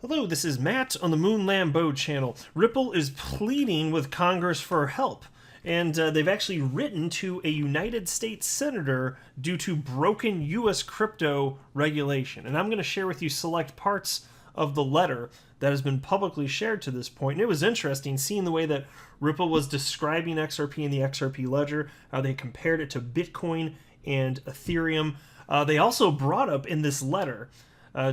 Hello, this is Matt on the Moon Lambeau channel. Ripple is pleading with Congress for help, and they've actually written to a United States senator due to broken U.S. crypto regulation. And I'm going to share with you select parts of the letter that has been publicly shared to this point. And it was interesting seeing the way that Ripple was describing XRP and the XRP ledger, how they compared it to Bitcoin and Ethereum. They also brought up in this letter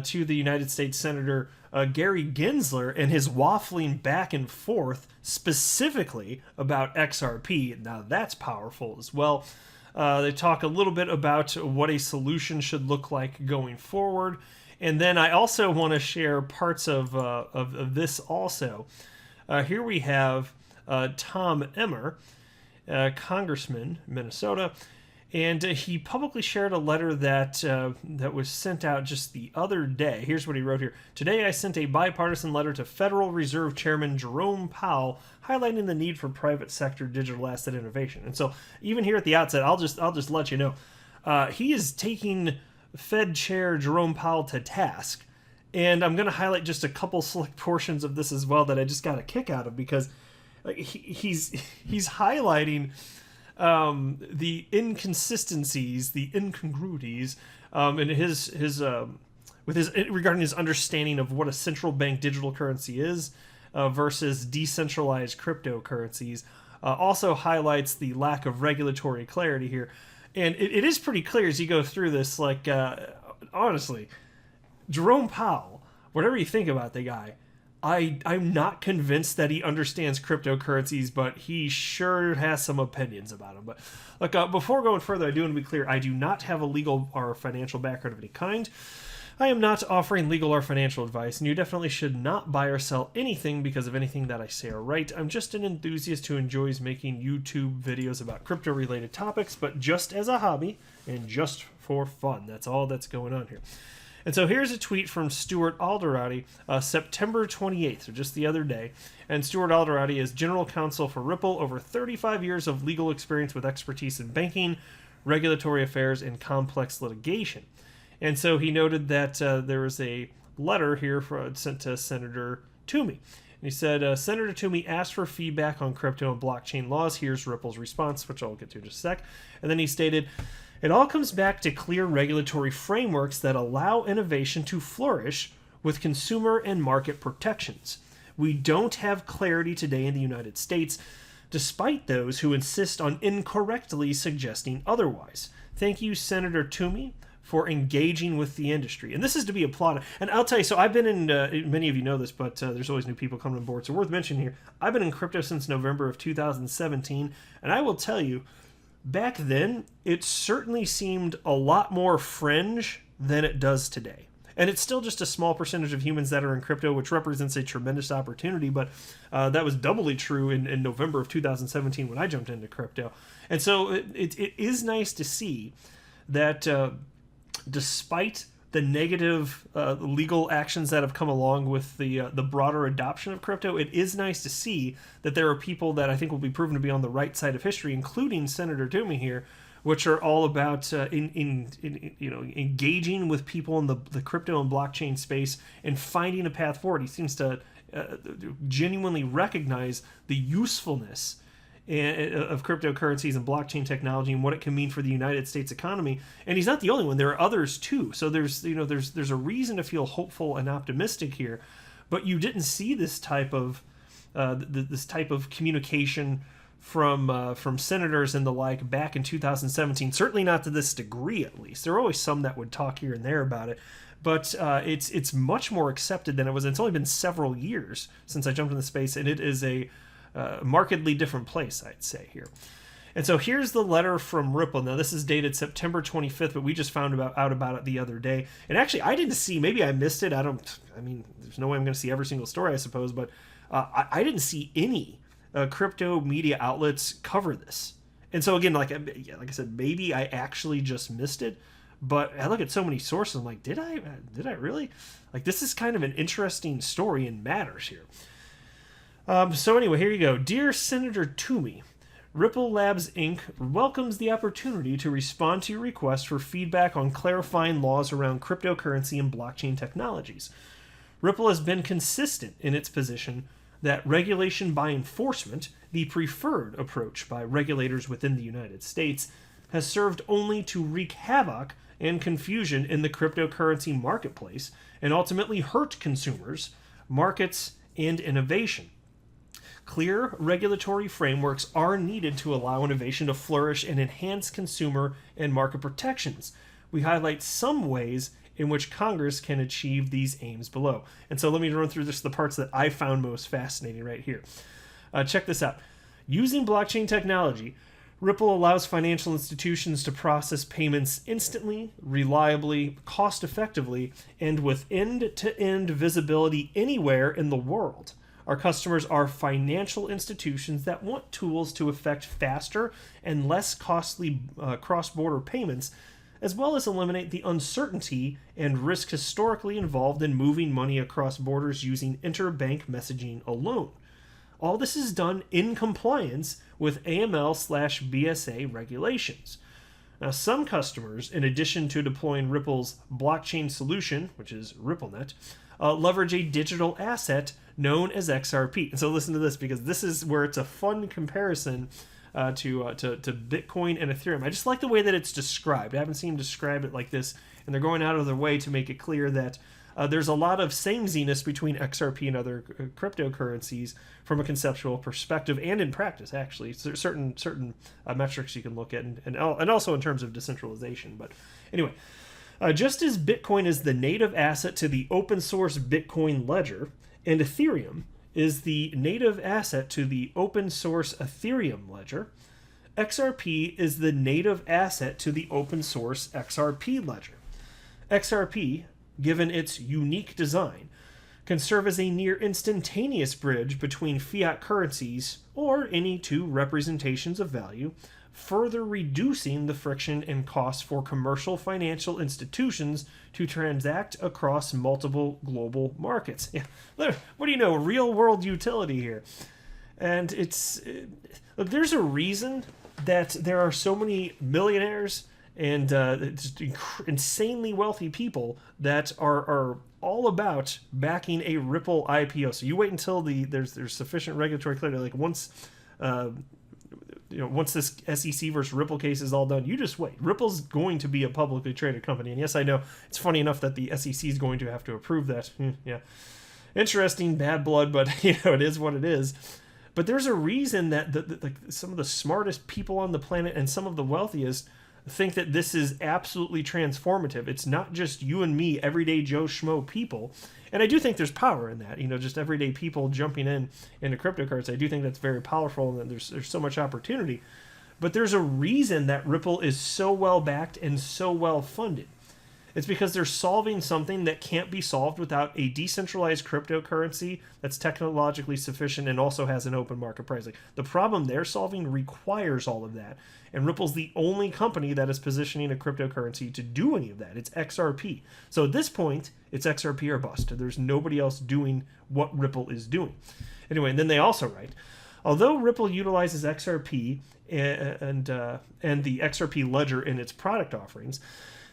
to the United States Senator Gary Gensler and his waffling back and forth specifically about XRP. Now that's powerful as well. They talk a little bit about what a solution should look like going forward. And then I also want to share parts of this also. Here we have Tom Emmer, Congressman, Minnesota. And he publicly shared a letter that was sent out just the other day. Here's what he wrote here. Today I sent a bipartisan letter to Federal Reserve Chairman Jerome Powell highlighting the need for private sector digital asset innovation. And so even here at the outset, I'll just let you know, he is taking Fed Chair Jerome Powell to task. And I'm going to highlight just a couple select portions of this as well that I just got a kick out of, because he's highlighting the inconsistencies, the incongruities, in his regarding his understanding of what a central bank digital currency is versus decentralized cryptocurrencies. Also highlights the lack of regulatory clarity here, and it is pretty clear as you go through this. Like honestly, Jerome Powell, whatever you think about the guy, I'm not convinced that he understands cryptocurrencies, but he sure has some opinions about them. But look, before going further, I do want to be clear. I do not have a legal or financial background of any kind. I am not offering legal or financial advice, and you definitely should not buy or sell anything because of anything that I say or write. I'm just an enthusiast who enjoys making YouTube videos about crypto-related topics, but just as a hobby and just for fun. That's all that's going on here. And so here's a tweet from Stuart Alderati, September 28th, so just the other day. And Stuart Alderati is general counsel for Ripple, over 35 years of legal experience with expertise in banking, regulatory affairs, and complex litigation. And so he noted that there was a letter here sent to Senator Toomey. And he said, Senator Toomey asked for feedback on crypto and blockchain laws. Here's Ripple's response, which I'll get to in just a sec. And then he stated, it all comes back to clear regulatory frameworks that allow innovation to flourish with consumer and market protections. We don't have clarity today in the United States, despite those who insist on incorrectly suggesting otherwise. Thank you, Senator Toomey, for engaging with the industry. And this is to be applauded. And I'll tell you, so I've been in, many of you know this, but there's always new people coming on board, so worth mentioning here. I've been in crypto since November of 2017, and I will tell you, back then, it certainly seemed a lot more fringe than it does today. And it's still just a small percentage of humans that are in crypto, which represents a tremendous opportunity. But that was doubly true in November of 2017 when I jumped into crypto. And so it is nice to see that despite the negative legal actions that have come along with the broader adoption of crypto, it is nice to see that there are people that I think will be proven to be on the right side of history, including Senator Toomey here, which are all about engaging with people in the crypto and blockchain space and finding a path forward. He seems to genuinely recognize the usefulness of cryptocurrencies and blockchain technology and what it can mean for the United States economy. And he's not the only one. There are others too. So there's a reason to feel hopeful and optimistic here. But you didn't see this type of communication from senators and the like back in 2017. Certainly not to this degree, at least. There are always some that would talk here and there about it. But it's much more accepted than it was. It's only been several years since I jumped in the space, and it is a markedly different place, I'd say, here. And so here's the letter from Ripple. Now, this is dated September 25th, but we just found out about it the other day. And actually, I didn't see, maybe I missed it. I mean, there's no way I'm going to see every single story, I suppose, but I didn't see any crypto media outlets cover this. And so again, like I said, maybe I actually just missed it, but I look at so many sources, I'm like, did I really? Like, this is kind of an interesting story and matters here. So anyway, here you go. Dear Senator Toomey, Ripple Labs Inc. welcomes the opportunity to respond to your request for feedback on clarifying laws around cryptocurrency and blockchain technologies. Ripple has been consistent in its position that regulation by enforcement, the preferred approach by regulators within the United States, has served only to wreak havoc and confusion in the cryptocurrency marketplace and ultimately hurt consumers, markets, and innovation. Clear regulatory frameworks are needed to allow innovation to flourish and enhance consumer and market protections. We highlight some ways in which Congress can achieve these aims below. And so let me run through just the parts that I found most fascinating right here. Check this out. Using blockchain technology, Ripple allows financial institutions to process payments instantly, reliably, cost-effectively, and with end-to-end visibility anywhere in the world. Our customers are financial institutions that want tools to effect faster and less costly cross-border payments, as well as eliminate the uncertainty and risk historically involved in moving money across borders using interbank messaging alone. All this is done in compliance with AML/BSA regulations. Now, some customers, in addition to deploying Ripple's blockchain solution, which is RippleNet, leverage a digital asset known as XRP. And so listen to this, because this is where it's a fun comparison to Bitcoin and Ethereum. I just like the way that it's described. I haven't seen them describe it like this, and they're going out of their way to make it clear that there's a lot of sameness between XRP and other cryptocurrencies from a conceptual perspective and in practice, actually. So there's certain metrics you can look at, and also in terms of decentralization. But anyway, just as Bitcoin is the native asset to the open source Bitcoin ledger, and Ethereum is the native asset to the open source Ethereum ledger, XRP is the native asset to the open source XRP ledger. XRP, given its unique design, can serve as a near instantaneous bridge between fiat currencies or any two representations of value, further reducing the friction and costs for commercial financial institutions to transact across multiple global markets. Yeah, what do you know? Real world utility here. And look, there's a reason that there are so many millionaires and just insanely wealthy people that are all about backing a Ripple IPO. So you wait until there's sufficient regulatory clarity. Like once this SEC versus Ripple case is all done, you just wait. Ripple's going to be a publicly traded company. And yes, I know it's funny enough that the SEC is going to have to approve that. Yeah. Interesting, bad blood, but it is what it is. But there's a reason that some of the smartest people on the planet and some of the wealthiest think that this is absolutely transformative. It's not just you and me, everyday Joe Schmo people. And I do think there's power in that, just everyday people jumping into cryptocurrency. I do think that's very powerful, and that there's so much opportunity. But there's a reason that Ripple is so well backed and so well funded. It's because they're solving something that can't be solved without a decentralized cryptocurrency that's technologically sufficient and also has an open market pricing. The problem they're solving requires all of that. And Ripple's the only company that is positioning a cryptocurrency to do any of that. It's XRP. So at this point, it's XRP or bust. There's nobody else doing what Ripple is doing. Anyway, and then they also write, although Ripple utilizes XRP and the XRP ledger in its product offerings,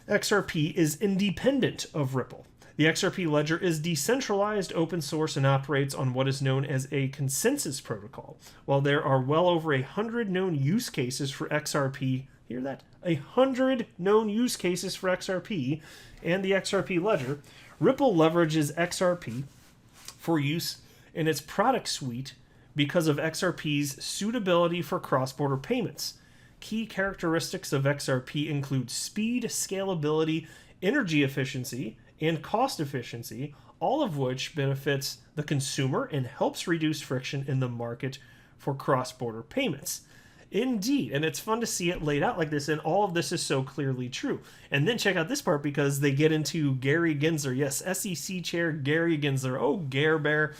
XRP is independent of Ripple. The XRP ledger is decentralized, open source, and operates on what is known as a consensus protocol. While there are well over 100 known use cases for XRP, hear that? 100 known use cases for XRP and the XRP ledger, Ripple leverages XRP for use in its product suite because of XRP's suitability for cross-border payments. Key characteristics of XRP include speed, scalability, energy efficiency, and cost efficiency, all of which benefits the consumer and helps reduce friction in the market for cross-border payments. Indeed, and it's fun to see it laid out like this, and all of this is so clearly true. And then check out this part, because they get into Gary Gensler. Yes, SEC Chair Gary Gensler. Oh, Gare Bear.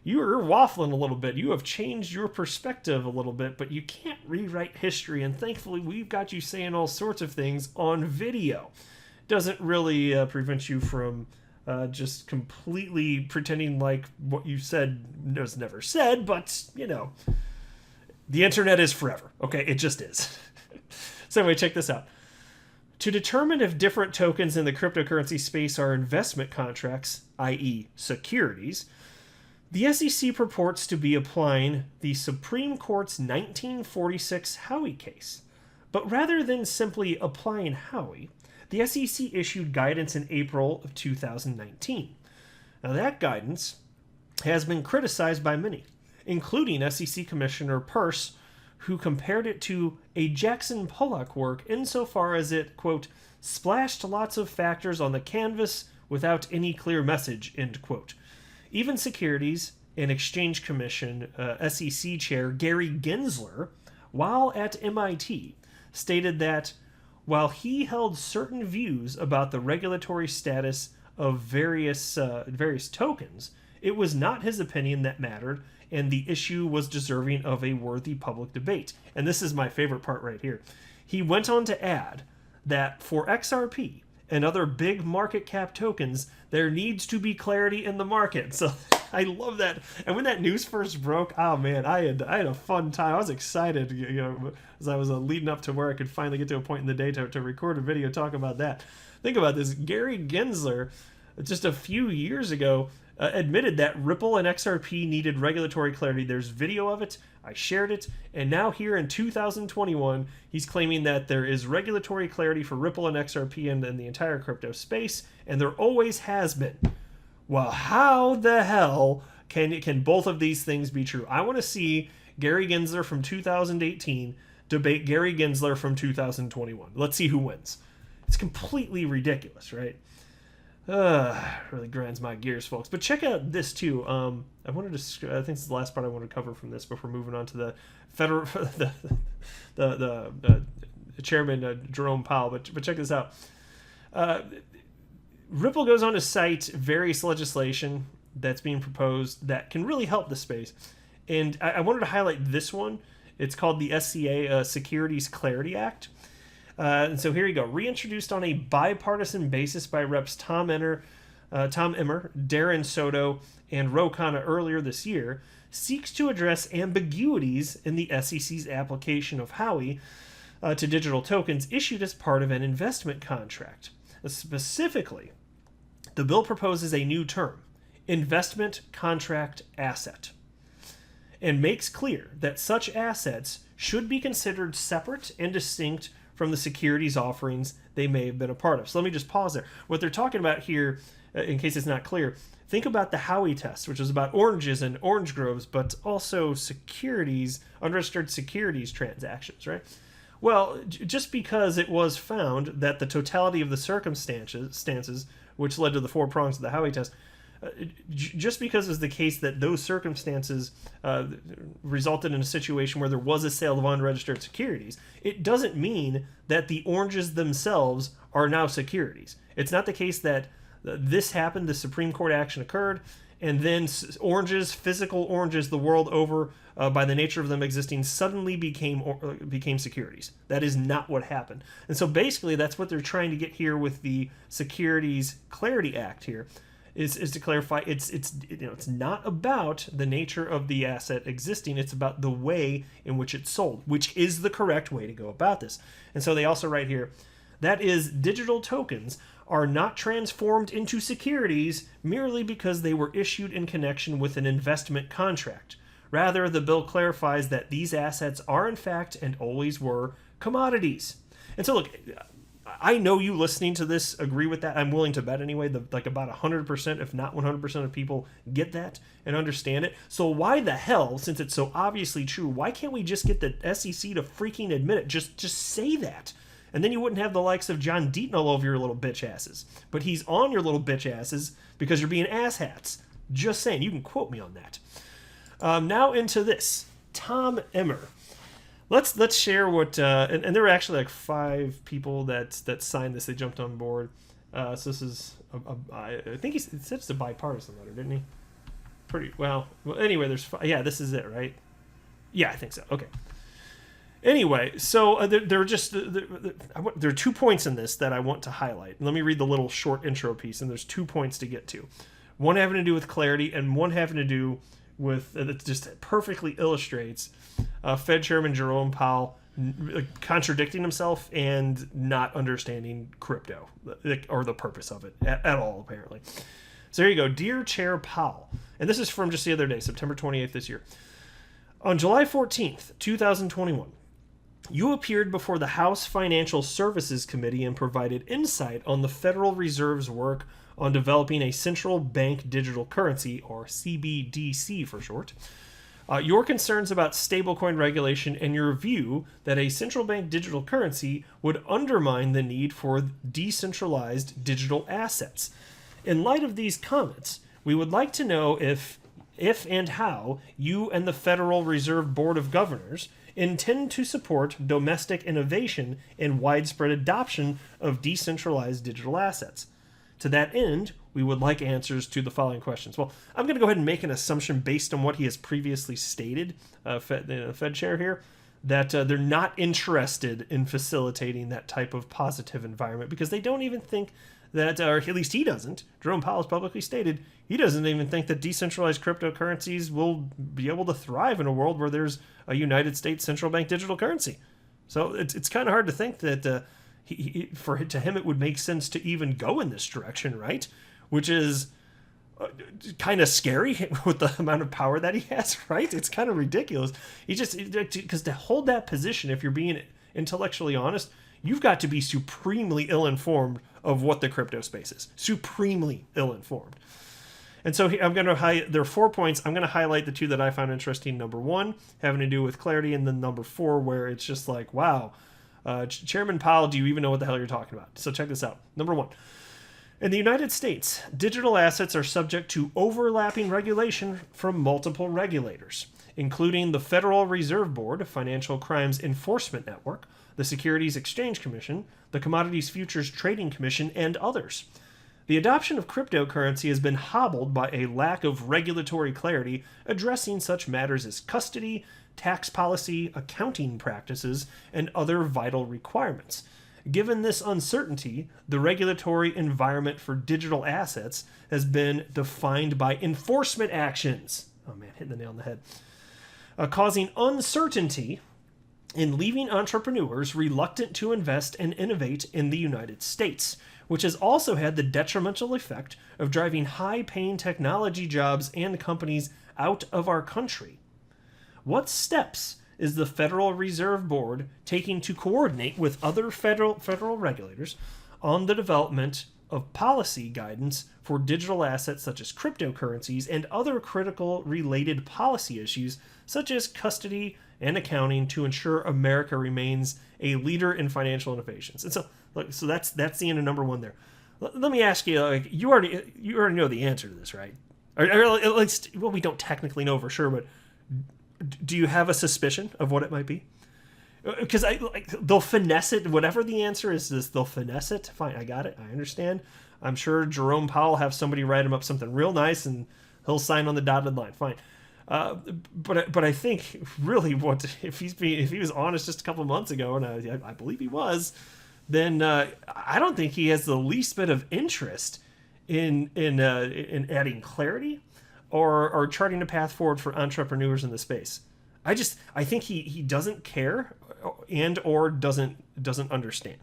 You're waffling a little bit. You have changed your perspective a little bit, but you can't rewrite history, and thankfully we've got you saying all sorts of things on video. Doesn't really prevent you from just completely pretending like what you said was never said, but, the internet is forever, okay? It just is. So anyway, check this out. To determine if different tokens in the cryptocurrency space are investment contracts, i.e., securities, the SEC purports to be applying the Supreme Court's 1946 Howey case. But rather than simply applying Howey, the SEC issued guidance in April of 2019. Now, that guidance has been criticized by many, including SEC Commissioner Peirce, who compared it to a Jackson Pollock work insofar as it, quote, splashed lots of factors on the canvas without any clear message, end quote. Even Securities and Exchange Commission SEC Chair Gary Gensler, while at MIT, stated that while he held certain views about the regulatory status of various tokens, it was not his opinion that mattered, and the issue was deserving of a worthy public debate. And this is my favorite part right here. He went on to add that for XRP and other big market cap tokens, there needs to be clarity in the market. So I love that. And when that news first broke, oh man, I had a fun time. I was excited, as I was leading up to where I could finally get to a point in the day to record a video talk about that. Think about this. Gary Gensler, just a few years ago, admitted that Ripple and XRP needed regulatory clarity. There's video of it. I shared it. And now here in 2021, he's claiming that there is regulatory clarity for Ripple and XRP and the entire crypto space, and there always has been. Well, how the hell can both of these things be true? I want to see Gary Gensler from 2018 debate Gary Gensler from 2021. Let's see who wins. It's completely ridiculous, right? Really grinds my gears, folks. But check out this too. I think this is the last part I want to cover from this before moving on to the federal, the chairman Jerome Powell. But check this out. Ripple goes on to cite various legislation that's being proposed that can really help the space, and I wanted to highlight this one. It's called the SCA Securities Clarity Act. And so here you go. Reintroduced on a bipartisan basis by Reps Tom Emmer, Darren Soto, and Ro Khanna earlier this year, seeks to address ambiguities in the SEC's application of Howey to digital tokens issued as part of an investment contract. Specifically, the bill proposes a new term, investment contract asset, and makes clear that such assets should be considered separate and distinct from the securities offerings they may have been a part of. So let me just pause there. What they're talking about here, in case it's not clear, think about the Howey test, which was about oranges and orange groves, but also securities, unregistered securities transactions, right? Well, just because it was found that the totality of the circumstances, which led to the 4 prongs of the Howey test, just because it's the case that those circumstances resulted in a situation where there was a sale of unregistered securities, it doesn't mean that the oranges themselves are now securities. It's not the case that this happened, the Supreme Court action occurred, and then oranges, physical oranges the world over, by the nature of them existing, suddenly became securities. That is not what happened. And so basically that's what they're trying to get here with the Securities Clarity Act here. Is to clarify, it's not about the nature of the asset existing. It's about the way in which it's sold, which is the correct way to go about this. And so they also write here, that is, digital tokens are not transformed into securities merely because they were issued in connection with an investment contract. Rather, the bill clarifies that these assets are in fact and always were commodities. And so look, I know you listening to this agree with that. I'm willing to bet anyway, like about 100%, if not 100% of people get that and understand it. So why the hell, since it's so obviously true, why can't we just get the SEC to freaking admit it? Just say that. And then you wouldn't have the likes of John Deaton all over your little bitch asses. But he's on your little bitch asses because you're being asshats. Just saying. You can quote me on that. Now into this. Tom Emmer. Let's share what and there were actually like 5 people that signed this. They jumped on board. So this is I think he said it's a bipartisan letter, didn't he? Pretty well. Anyway, yeah, this is it, right? Yeah, I think so. Okay. Anyway, so there are 2 points in this that I want to highlight. Let me read the little short intro piece, and there's 2 points to get to. One having to do with clarity, and one having to do with that just perfectly illustrates Fed Chairman Jerome Powell contradicting himself and not understanding crypto or the purpose of it at all, apparently. So there you go. Dear Chair Powell, and this is from just the other day, September 28th this year. On July 14th, 2021, you appeared before the House Financial Services Committee and provided insight on the Federal Reserve's work on developing a central bank digital currency, or CBDC for short. Your concerns about stablecoin regulation and your view that a central bank digital currency would undermine the need for decentralized digital assets. In light of these comments, we would like to know if and how you and the Federal Reserve Board of Governors intend to support domestic innovation and widespread adoption of decentralized digital assets. To that end, we would like answers to the following questions. Well, I'm going to go ahead and make an assumption based on what he has previously stated, the Fed chair here, that they're not interested in facilitating that type of positive environment because they don't even think that, or at least he doesn't. Jerome Powell has publicly stated he doesn't even think that decentralized cryptocurrencies will be able to thrive in a world where there's a United States central bank digital currency. So it's kind of hard to think that to him it would make sense to even go in this direction, right? Which is kind of scary with the amount of power that he has, right? It's kind of ridiculous. Because to hold that position, if you're being intellectually honest, you've got to be supremely ill-informed of what the crypto space is. Supremely ill-informed. And so there are 4 points. I'm going to highlight the two that I found interesting. Number 1, having to do with clarity, and then number 4, where it's just like, wow, Chairman Powell, do you even know what the hell you're talking about? So check this out. Number 1. In the United States, digital assets are subject to overlapping regulation from multiple regulators, including the Federal Reserve Board, Financial Crimes Enforcement Network, the Securities Exchange Commission, the Commodities Futures Trading Commission, and others. The adoption of cryptocurrency has been hobbled by a lack of regulatory clarity addressing such matters as custody, tax policy, accounting practices, and other vital requirements. Given this uncertainty, the regulatory environment for digital assets has been defined by enforcement actions. Oh man, hitting the nail on the head. Causing uncertainty in leaving entrepreneurs reluctant to invest and innovate in the United States, which has also had the detrimental effect of driving high-paying technology jobs and companies out of our country. What steps is the Federal Reserve Board taking to coordinate with other federal regulators on the development of policy guidance for digital assets such as cryptocurrencies and other critical related policy issues such as custody and accounting to ensure America remains a leader in financial innovations? And so that's the end of number 1 there. Let me ask you, you already know the answer to this, right? Or at least, well, we don't technically know for sure, but do you have a suspicion of what it might be? Because they'll finesse it. Whatever the answer is, they'll finesse it. Fine, I got it. I understand. I'm sure Jerome Powell will have somebody write him up something real nice, and he'll sign on the dotted line. Fine. But I think really, if he was honest just a couple of months ago, and I believe he was, then I don't think he has the least bit of interest in adding clarity or charting a path forward for entrepreneurs in the space. I think he doesn't care and or doesn't understand,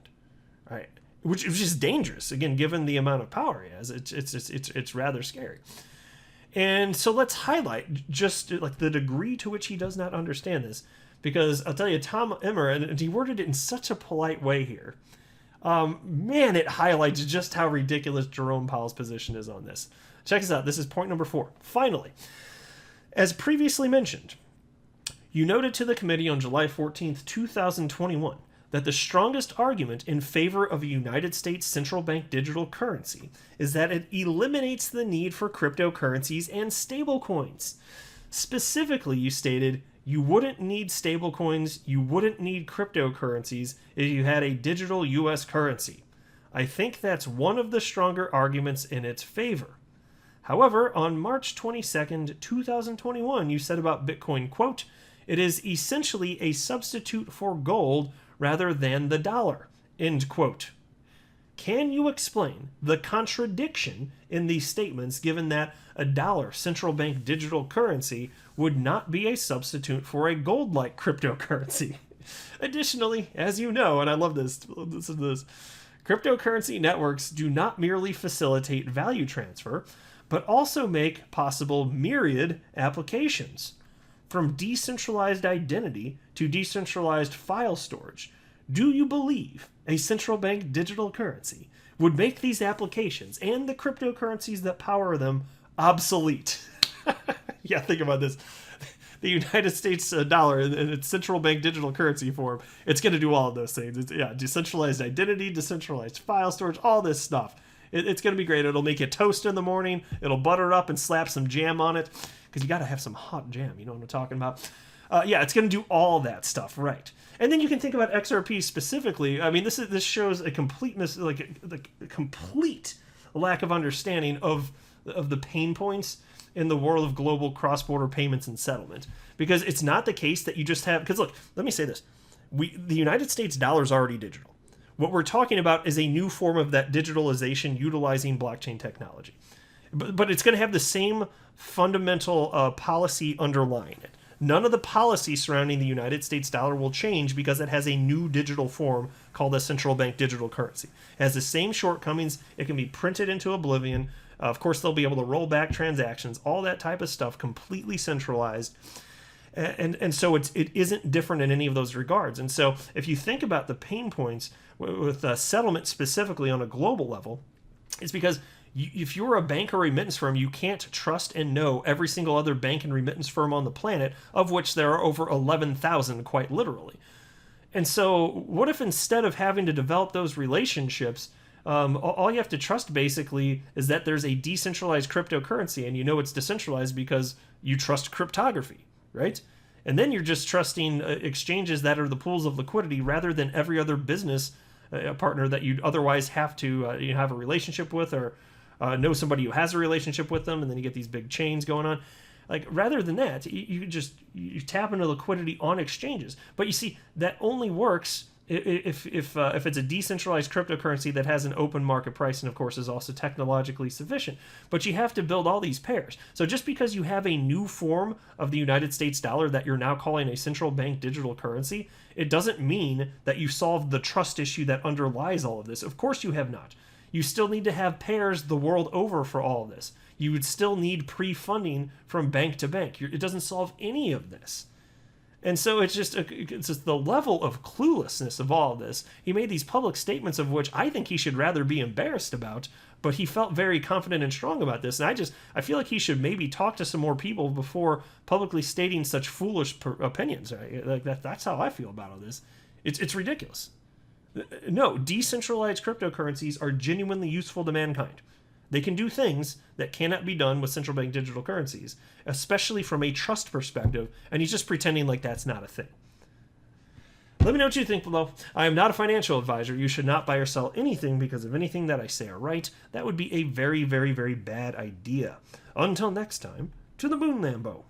right? Which is dangerous. Again, given the amount of power he has, it's rather scary. And so let's highlight just like the degree to which he does not understand this, because I'll tell you, Tom Emmer, and he worded it in such a polite way here. Man, it highlights just how ridiculous Jerome Powell's position is on this. Check this out. This is point number 4. Finally, as previously mentioned, you noted to the committee on July 14th, 2021, that the strongest argument in favor of a United States central bank digital currency is that it eliminates the need for cryptocurrencies and stablecoins. Specifically, you stated you wouldn't need stablecoins, you wouldn't need cryptocurrencies if you had a digital U.S. currency. I think that's one of the stronger arguments in its favor. However, on March 22nd, 2021, you said about Bitcoin, quote, "It is essentially a substitute for gold rather than the dollar," end quote. Can you explain the contradiction in these statements given that a dollar central bank digital currency would not be a substitute for a gold-like cryptocurrency? Additionally, as you know, and I love this, listen to this, cryptocurrency networks do not merely facilitate value transfer, but also make possible myriad applications. From decentralized identity to decentralized file storage, do you believe a central bank digital currency would make these applications and the cryptocurrencies that power them obsolete? Yeah, think about this. The United States dollar in its central bank digital currency form, it's going to do all of those things. Decentralized identity, decentralized file storage, all this stuff. It's going to be great. It'll make you toast in the morning. It'll butter up and slap some jam on it, because you got to have some hot jam. You know what I'm talking about? It's going to do all that stuff, right? And then you can think about XRP specifically. I mean, this shows a completeness, like a complete lack of understanding of the pain points in the world of global cross-border payments and settlement. Because it's not the case that you just have... Because look, let me say this. The United States dollar is already digital. What we're talking about is a new form of that digitalization utilizing blockchain technology. But it's going to have the same fundamental policy underlying it. None of the policy surrounding the United States dollar will change because it has a new digital form called a central bank digital currency. It has the same shortcomings. It can be printed into oblivion. Of course, they'll be able to roll back transactions, all that type of stuff, completely centralized. And so it isn't different in any of those regards. And so if you think about the pain points with settlement specifically on a global level, it's because if you're a bank or remittance firm, you can't trust and know every single other bank and remittance firm on the planet, of which there are over 11,000 quite literally. And so what if instead of having to develop those relationships, all you have to trust basically is that there's a decentralized cryptocurrency, and you know it's decentralized because you trust cryptography, right? And then you're just trusting exchanges that are the pools of liquidity rather than every other business partner that you'd otherwise have to have a relationship with, or know somebody who has a relationship with them, and then you get these big chains going on. Like, rather than that, you tap into liquidity on exchanges. But you see, that only works if it's a decentralized cryptocurrency that has an open market price and, of course, is also technologically sufficient. But you have to build all these pairs. So just because you have a new form of the United States dollar that you're now calling a central bank digital currency, it doesn't mean that you solved the trust issue that underlies all of this. Of course you have not. You still need to have pairs the world over for all of this. You would still need pre-funding from bank to bank. It doesn't solve any of this. And so it's just the level of cluelessness of all of this. He made these public statements of which I think he should rather be embarrassed about, but he felt very confident and strong about this. And I feel like he should maybe talk to some more people before publicly stating such foolish opinions. Right? Like that's how I feel about all this. It's ridiculous. No, decentralized cryptocurrencies are genuinely useful to mankind. They can do things that cannot be done with central bank digital currencies, especially from a trust perspective, and he's just pretending like that's not a thing. Let me know what you think below. I am not a financial advisor. You should not buy or sell anything because of anything that I say or write. That would be a very, very, very bad idea. Until next time, to the moon, Lambo.